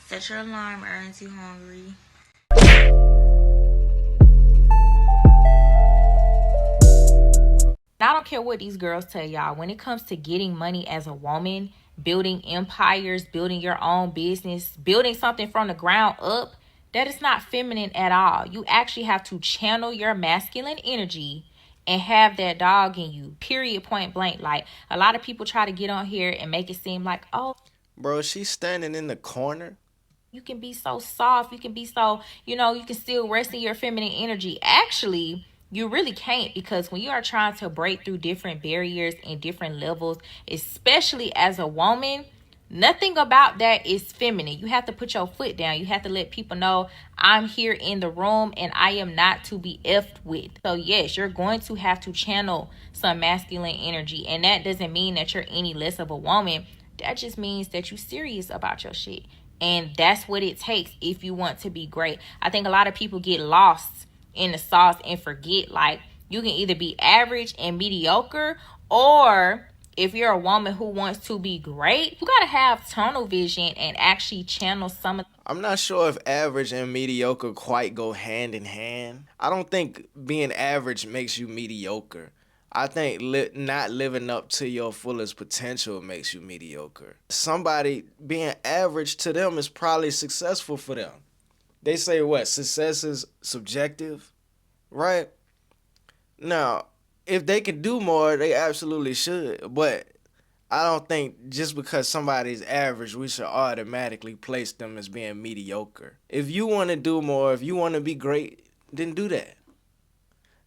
Set your alarm, Ernest, you hungry. I don't care what these girls tell y'all. When it comes to getting money as a woman, building empires, building your own business, building something from the ground up, that is not feminine at all. You actually have to channel your masculine energy and have that dog in you. Period, point blank. Like a lot of people try to get on here and make it seem like, oh, Bro, she's standing in the corner. you can be so soft, you can be so, you can still rest in your feminine energy. Actually, you really can't, because when you are trying to break through different barriers and different levels, especially as a woman, nothing about that is feminine. You have to put your foot down. You have to let people know, I'm here in the room and I am not to be effed with. So yes, you're going to have to channel some masculine energy, and that doesn't mean that you're any less of a woman. That just means that you're serious about your shit. And that's what it takes if you want to be great. I think a lot of people get lost in the sauce and forget, like, you can either be average and mediocre, or if you're a woman who wants to be great, you got to have tunnel vision and actually channel some of. I'm not sure if average and mediocre quite go hand in hand. I don't think being average makes you mediocre. I think not living up to your fullest potential makes you mediocre. Somebody being average to them is probably successful for them. They say what? Success is subjective, right? Now, if they can do more, they absolutely should. But I don't think just because somebody's average, we should automatically place them as being mediocre. If you want to do more, if you want to be great, then do that.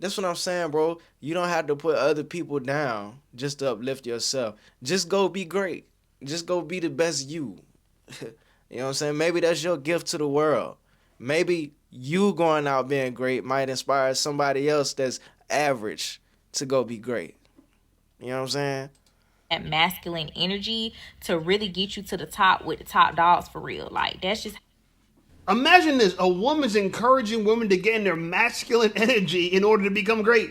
That's what I'm saying, bro. You don't have to put other people down just to uplift yourself. Just go be great. Just go be the best you. You know what I'm saying? Maybe that's your gift to the world. Maybe you going out being great might inspire somebody else that's average to go be great. You know what I'm saying? That masculine energy to really get you to the top with the top dogs for real. Like, that's just. Imagine this: a woman's encouraging women to get in their masculine energy in order to become great.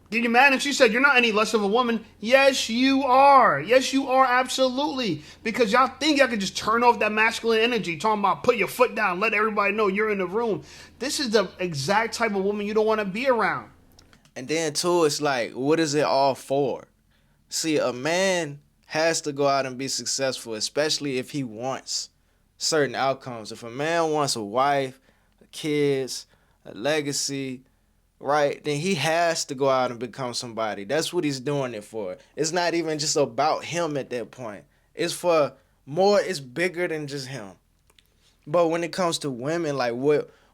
Get you mad? And she said, "You're not any less of a woman." Yes, you are. Yes, you are, absolutely. Because y'all think y'all can just turn off that masculine energy, talking about put your foot down, let everybody know you're in the room. This is the exact type of woman you don't want to be around. And then, too, it's like, what is it all for? See, a man has to go out and be successful, especially if he wants certain outcomes. If a man wants a wife, kids, a legacy, right, then he has to go out and become somebody. That's what he's doing it for. It's not even just about him at that point. It's for more, it's bigger than just him. But when it comes to women, like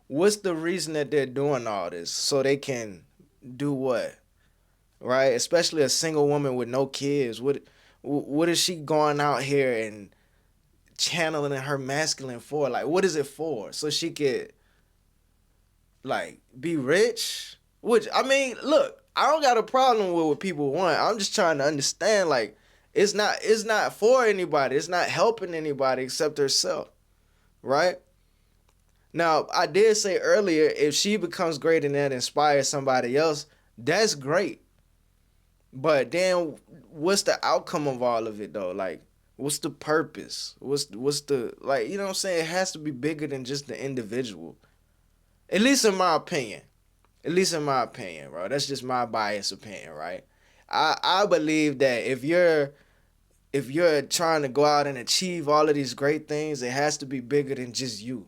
what's the reason that they're doing all this? So they can do what? Right? Especially a single woman with no kids. What is she going out here and channeling her masculine for? Like, what is it for? So she could, like, be rich? Which, I mean, look, I don't got a problem with what people want. I'm just trying to understand, like, it's not for anybody. It's not helping anybody except herself, right? Now, I did say earlier, if she becomes great and that inspires somebody else, that's great. But then what's the outcome of all of it though? Like, what's the purpose? What's the, like, you know what I'm saying? It has to be bigger than just the individual. At least in my opinion. At least in my opinion, bro. That's just my biased opinion, right? I believe that if you're trying to go out and achieve all of these great things, it has to be bigger than just you.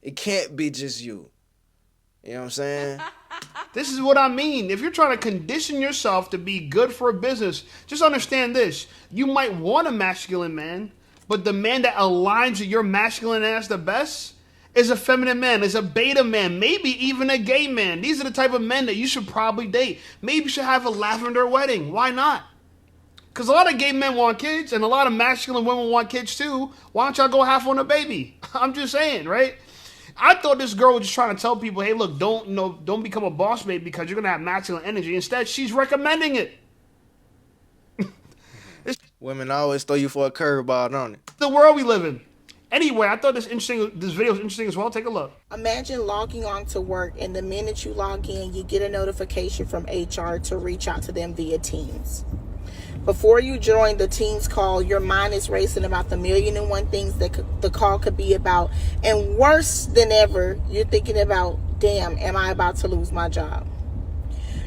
It can't be just you. You know what I'm saying? This is what I mean. If you're trying to condition yourself to be good for a business, just understand this. You might want a masculine man, but the man that aligns with your masculine ass the best is a feminine man, is a beta man, maybe even a gay man. These are the type of men that you should probably date. Maybe you should have a lavender wedding. Why not? Because a lot of gay men want kids, and a lot of masculine women want kids too. Why don't y'all go half on a baby? I'm just saying, right? I thought this girl was just trying to tell people, hey, look, don't become a boss babe because you're gonna have masculine energy. Instead, she's recommending it. Women always throw you for a curveball, don't it? The world we live in. Anyway, I thought this video was interesting as well. Take a look. Imagine logging on to work, and the minute you log in, you get a notification from HR to reach out to them via Teams. Before you join the team's call, your mind is racing about the million and one things that the call could be about. And worse than ever, you're thinking about, damn, am I about to lose my job?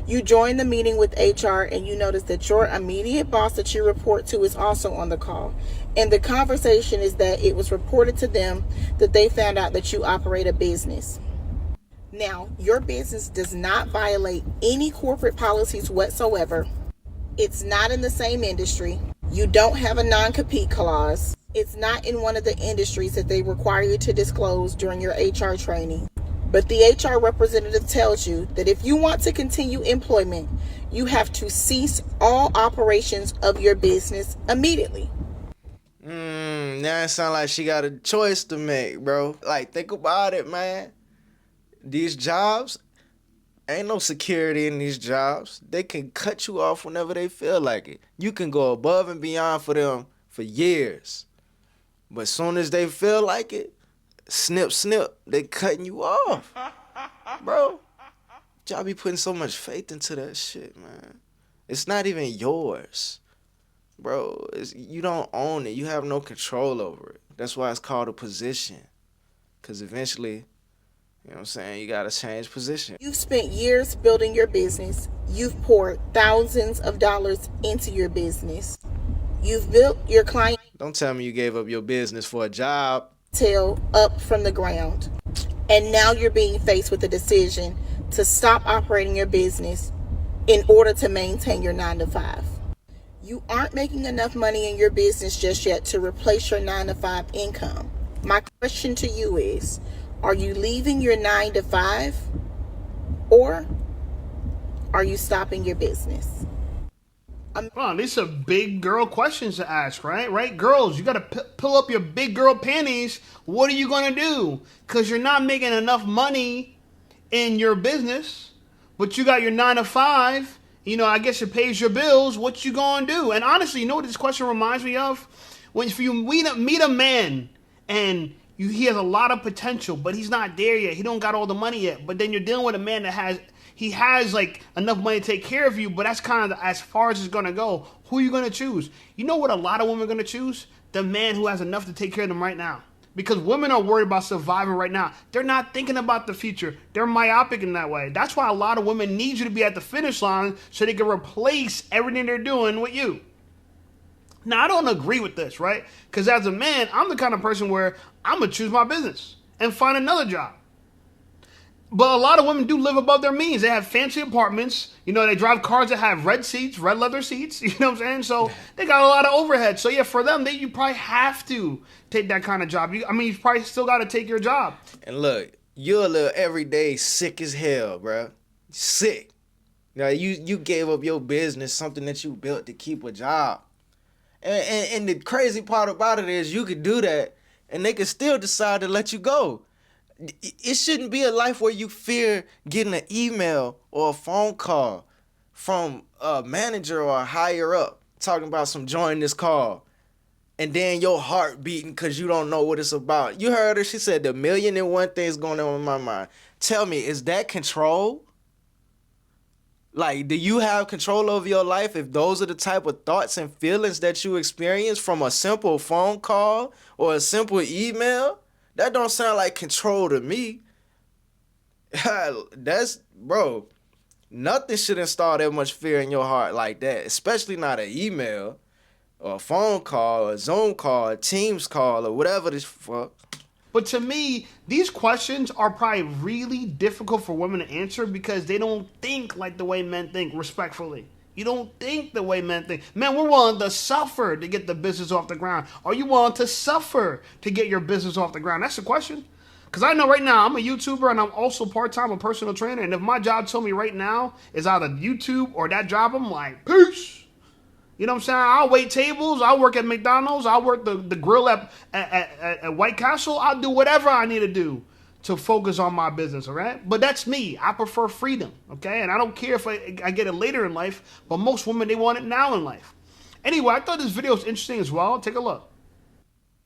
You join the meeting with HR and you notice that your immediate boss that you report to is also on the call. And the conversation is that it was reported to them that they found out that you operate a business. Now, your business does not violate any corporate policies whatsoever. It's not in the same industry. You don't have a non-compete clause. It's not in one of the industries that they require you to disclose during your HR training. But the HR representative tells you that if you want to continue employment, you have to cease all operations of your business immediately. Now it sounds like she got a choice to make, bro. Like, think about it, man. These jobs, ain't no security in these jobs. They can cut you off whenever they feel like it. You can go above and beyond for them for years. But as soon as they feel like it, snip, snip, they cutting you off. Bro, y'all be putting so much faith into that shit, man. It's not even yours. Bro, you don't own it. You have no control over it. That's why it's called a position. Because eventually, you know what I'm saying, you got to change position. You've spent years building your business. You've poured thousands of dollars into your business. You've built your client Don't tell me you gave up your business for a job. tail up from the ground. And now you're being faced with a decision to stop operating your business in order to maintain your 9-to-5. You aren't making enough money in your business just yet to replace your 9-to-5 income. My question to you is, are you leaving your 9-to-5 or are you stopping your business? Well, these are big girl questions to ask, right? Right, girls, you got to pull up your big girl panties. What are you going to do? Because you're not making enough money in your business, but you got your 9-to-5. You know, I guess it pays your bills. What you going to do? And honestly, you know what this question reminds me of? When if you meet a man and he has a lot of potential, but he's not there yet. He don't got all the money yet. But then you're dealing with a man that has like enough money to take care of you, but that's kind of as far as it's gonna go. Who are you gonna choose? You know what a lot of women are gonna choose? The man who has enough to take care of them right now. Because women are worried about surviving right now. They're not thinking about the future. They're myopic in that way. That's why a lot of women need you to be at the finish line so they can replace everything they're doing with you. Now, I don't agree with this, right? Because as a man, I'm the kind of person where I'm going to choose my business and find another job. But a lot of women do live above their means. They have fancy apartments. You know, they drive cars that have red seats, red leather seats. You know what I'm saying? So they got a lot of overhead. So yeah, for them, you probably have to take that kind of job. You probably still got to take your job. And look, you're a little everyday sick as hell, bro. Sick. Now, you gave up your business, something that you built to keep a job. And the crazy part about it is you could do that, and they could still decide to let you go. It shouldn't be a life where you fear getting an email or a phone call from a manager or a higher up talking about some join this call, and then your heart beating because you don't know what it's about. You heard her. She said the million and one things going on in my mind. Tell me, is that control? Like, do you have control over your life if those are the type of thoughts and feelings that you experience from a simple phone call or a simple email? That don't sound like control to me. Bro, nothing should install that much fear in your heart like that, especially not an email or a phone call or a Zoom call, a Teams call or whatever this fuck. But to me, these questions are probably really difficult for women to answer because they don't think like the way men think, respectfully. You don't think the way men think. Man, we're willing to suffer to get the business off the ground. Are you willing to suffer to get your business off the ground? That's the question. Because I know right now I'm a YouTuber and I'm also part-time a personal trainer. And if my job told me right now is either YouTube or that job, I'm like, peace. You know what I'm saying? I'll wait tables. I'll work at McDonald's. I'll work the grill at White Castle. I'll do whatever I need to do to focus on my business, all right? But that's me. I prefer freedom, okay? And I don't care if I get it later in life, but most women, they want it now in life. Anyway, I thought this video was interesting as well. Take a look.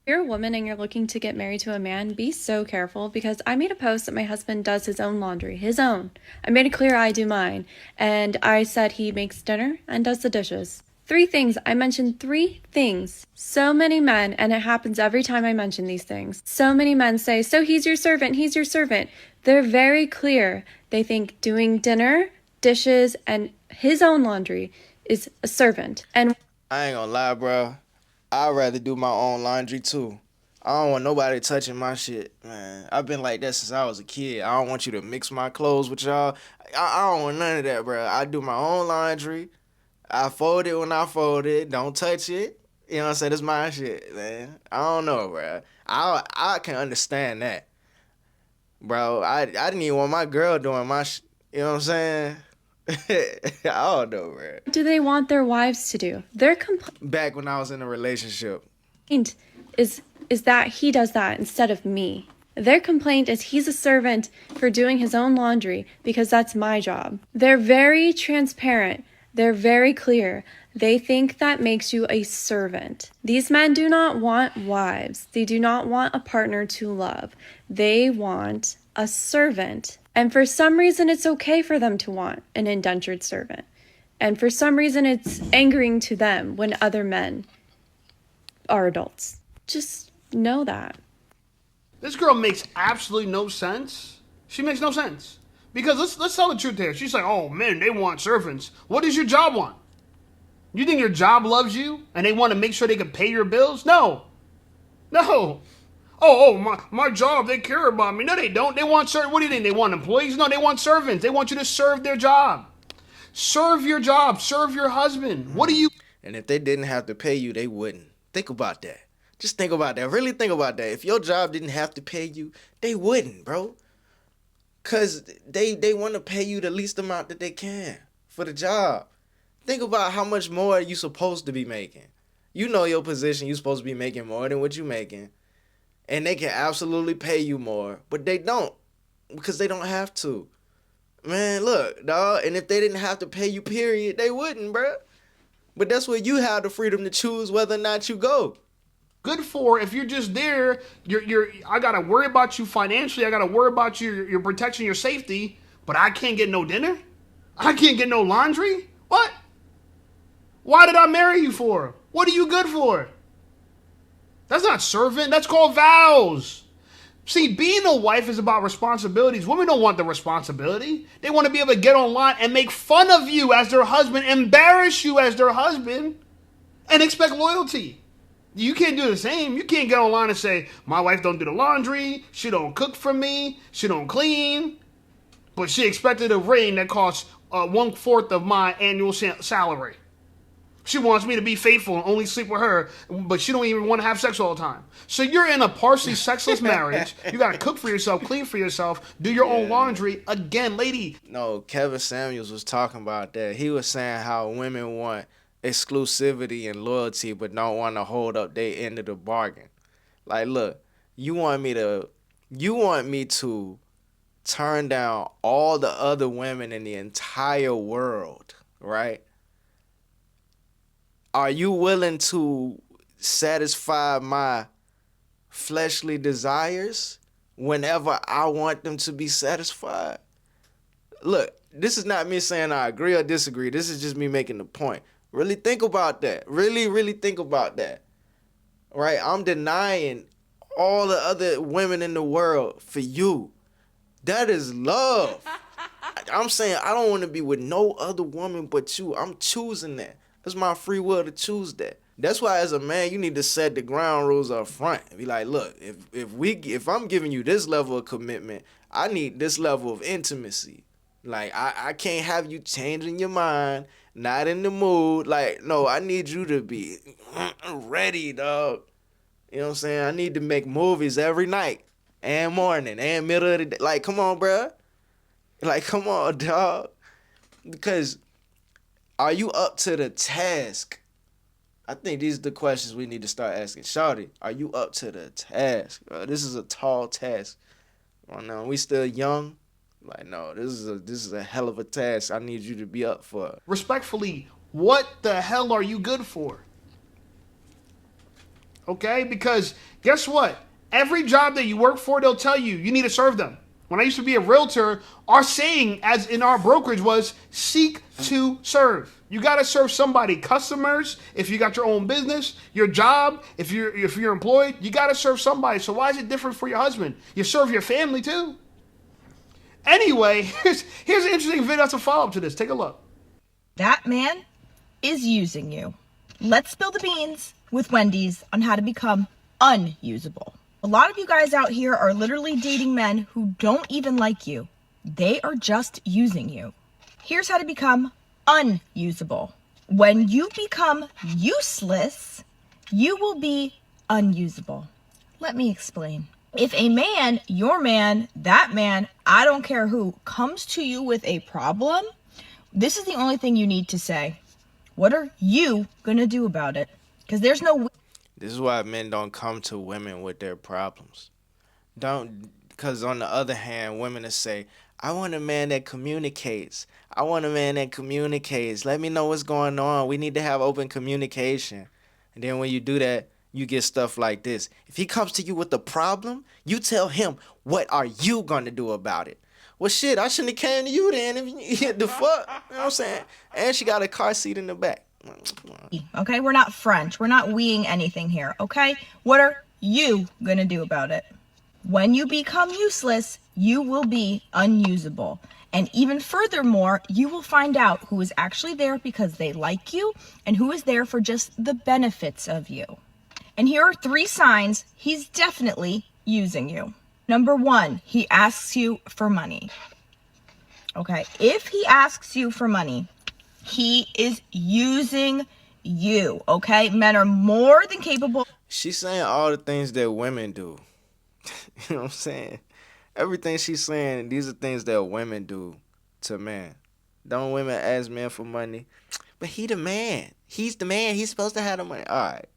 If you're a woman and you're looking to get married to a man, be so careful because I made a post that my husband does his own laundry, his own. I made it clear I do mine. And I said he makes dinner and does the dishes. 3 things. I mentioned 3 things. So many men, and it happens every time I mention these things, so many men say, so he's your servant, he's your servant. They're very clear. They think doing dinner, dishes, and his own laundry is a servant. And I ain't gonna lie, bro. I'd rather do my own laundry too. I don't want nobody touching my shit, man. I've been like that since I was a kid. I don't want you to mix my clothes with y'all. I don't want none of that, bro. I do my own laundry. I fold it when I fold it. Don't touch it. You know what I'm saying? It's my shit, man. I don't know, bro. I can understand that, bro. I didn't even want my girl doing my shit. You know what I'm saying? I don't know, bro. what do they want their wives to do? Their complaint Back when I was in a relationship. is that he does that instead of me. Their complaint is he's a servant for doing his own laundry because that's my job. They're very transparent. They're very clear. They think that makes you a servant. These men do not want wives. They do not want a partner to love. They want a servant. And for some reason, it's okay for them to want an indentured servant. And for some reason, it's angering to them when other men are adults. Just know that. This girl makes absolutely no sense. She makes no sense. Because let's tell the truth here. She's like, oh, men, they want servants. What does your job want? You think your job loves you and they want to make sure they can pay your bills? No. No. My job, they care about me. No, they don't. They want servants. What do you think? They want employees? No, they want servants. They want you to serve their job. Serve your job. Serve your husband. What do you... And if they didn't have to pay you, they wouldn't. Think about that. Just think about that. Really think about that. If your job didn't have to pay you, they wouldn't, bro. Because they want to pay you the least amount that they can for the job. Think about how much more you supposed to be making. You know your position. You're supposed to be making more than what you're making. And they can absolutely pay you more. But they don't. Because they don't have to. Man, look, dog. And if they didn't have to pay you, period, they wouldn't, bro. But that's where you have the freedom to choose whether or not you go. Good for if you're just there, I gotta worry about you financially, I gotta worry about your protection, your safety, but I can't get no dinner? I can't get no laundry? What? Why did I marry you for? What are you good for? That's not servant, that's called vows. See, being a wife is about responsibilities. Women don't want the responsibility. They want to be able to get online and make fun of you as their husband, embarrass you as their husband, and expect loyalty. You can't do the same. You can't get online and say, my wife don't do the laundry, she don't cook for me, she don't clean, but she expected a ring that costs 1/4 of my annual salary. She wants me to be faithful and only sleep with her, but she don't even want to have sex all the time. So you're in a partially sexless marriage. You got to cook for yourself, clean for yourself, do your own laundry. Again, lady. No, Kevin Samuels was talking about that. He was saying how women want exclusivity and loyalty but don't want to hold up their end of the bargain. Like, look, you want me to turn down all the other women in the entire world, right? Are you willing to satisfy my fleshly desires whenever I want them to be satisfied? Look, this is not me saying I agree or disagree. This is just me making the point. Really think about that. Really think about that. Right? I'm denying all the other women in the world for you. That is love. I'm saying I don't want to be with no other woman but you. I'm choosing that. It's my free will to choose that. That's why as a man, you need to set the ground rules up front. Be like, look, if I'm giving you this level of commitment, I need this level of intimacy. Like, I can't have you changing your mind, not in the mood. Like, no, I need you to be ready, dog. You know what I'm saying? I need to make movies every night and morning and middle of the day. Like, come on, bruh. Like, come on, dog. Because are you up to the task? I think these are the questions we need to start asking. Shawty, are you up to the task? This is a tall task. Well, now, we still young. Like, no, this is a hell of a task I need you to be up for. Respectfully, what the hell are you good for? Okay? Because guess what? Every job that you work for, they'll tell you, you need to serve them. When I used to be a realtor, our saying as in our brokerage was seek to serve. You got to serve somebody, customers, if you got your own business, your job, if you're employed, you got to serve somebody. So why is it different for your husband? You serve your family too. Anyway, here's an interesting video that's a follow-up to this. Take a look. That man is using you. Let's spill the beans with Wendy's on how to become unusable. A lot of you guys out here are literally dating men who don't even like you. They are just using you. Here's how to become unusable. When you become useless, you will be unusable. Let me explain. If a man, your man, that man, I don't care who, comes to you with a problem, this is the only thing you need to say. What are you gonna do about it? Because there's no... This is why men don't come to women with their problems. Don't, because on the other hand, women will say, I want a man that communicates. I want a man that communicates. Let me know what's going on. We need to have open communication. And then when you do that, you get stuff like this. If he comes to you with a problem, you tell him, what are you going to do about it? Well, shit, I shouldn't have came to you then. If you the fuck, you know what I'm saying? And she got a car seat in the back. Okay, we're not French. We're not weeing anything here, okay? What are you gonna do about it? When you become useless, you will be unusable. And even furthermore, you will find out who is actually there because they like you and who is there for just the benefits of you. And here are 3 signs he's definitely using you. Number 1, he asks you for money. Okay, if he asks you for money, he is using you, okay? Men are more than capable. She's saying all the things that women do. You know what I'm saying? Everything she's saying, these are things that women do to men. Don't women ask men for money? But he the man. He's the man. He's supposed to have the money. All right.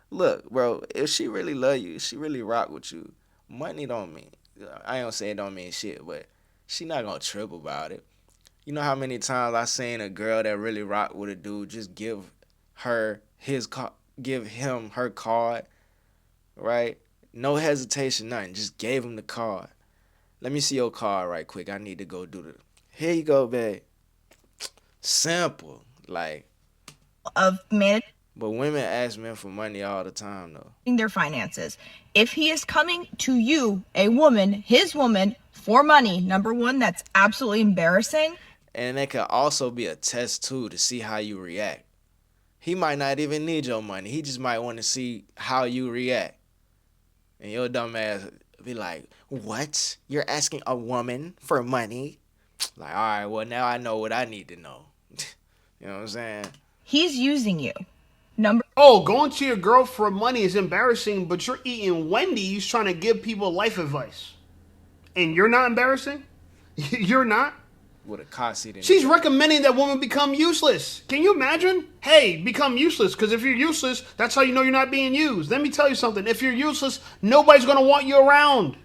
Look, bro, if she really love you, if she really rock with you, money don't mean, I ain't gonna say it don't mean shit, but she not gonna trip about it. You know how many times I seen a girl that really rock with a dude just give him her card, right? No hesitation, nothing. Just gave him the card. Let me see your card right quick. I need to go do the. Here you go, babe. Simple, like. Of managing But women ask men for money all the time, though. their finances. If he is coming to you, a woman, his woman, for money, number 1, that's absolutely embarrassing. And it could also be a test, too, to see how you react. He might not even need your money. He just might want to see how you react. And your dumb ass be like, what? You're asking a woman for money? Like, all right, well, now I know what I need to know. You know what I'm saying? He's using you. Going to your girl for money is embarrassing, but you're eating Wendy's trying to give people life advice. And you're not embarrassing? You're not? With a car seat in She's the recommending that woman become useless. Can you imagine? Hey, become useless, because if you're useless, that's how you know you're not being used. Let me tell you something. If you're useless, nobody's going to want you around.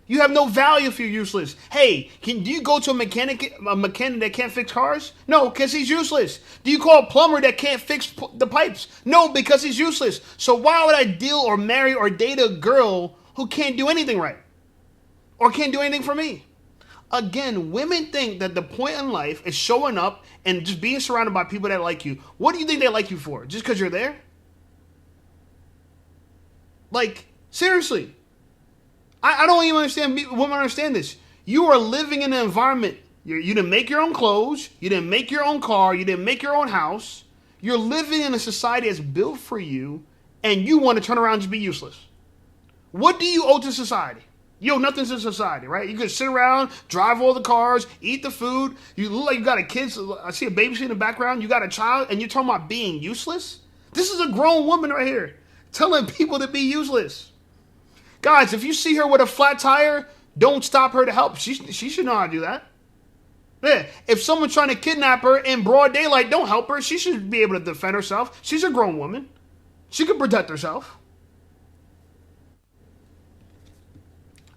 You have no value if you're useless. Hey, do you go to a mechanic that can't fix cars? No, because he's useless. Do you call a plumber that can't fix the pipes? No, because he's useless. So why would I deal or marry or date a girl who can't do anything right? Or can't do anything for me? Again, women think that the point in life is showing up and just being surrounded by people that like you. What do you think they like you for? Just because you're there? Like, seriously. I don't even understand, women understand this. You are living in an environment. You didn't make your own clothes. You didn't make your own car. You didn't make your own house. You're living in a society that's built for you, and you want to turn around and just be useless. What do you owe to society? You owe nothing to society, right? You could sit around, drive all the cars, eat the food. You look like you got a kid. I see a baby in the background. You got a child, and you're talking about being useless? This is a grown woman right here telling people to be useless. Guys, if you see her with a flat tire, don't stop her to help. She should know how to do that. Yeah. If someone's trying to kidnap her in broad daylight, don't help her. She should be able to defend herself. She's a grown woman. She can protect herself.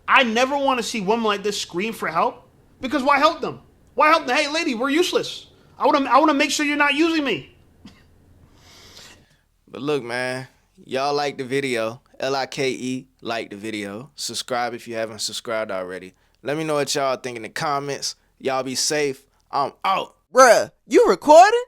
I never want to see women like this scream for help, because why help them? Why help them? Hey, lady, we're useless. I want to make sure you're not using me. But look, man, y'all like the video. Like the video. Subscribe if you haven't subscribed already. Let me know what y'all think in the comments. Y'all be safe. I'm out. Bruh, you recording?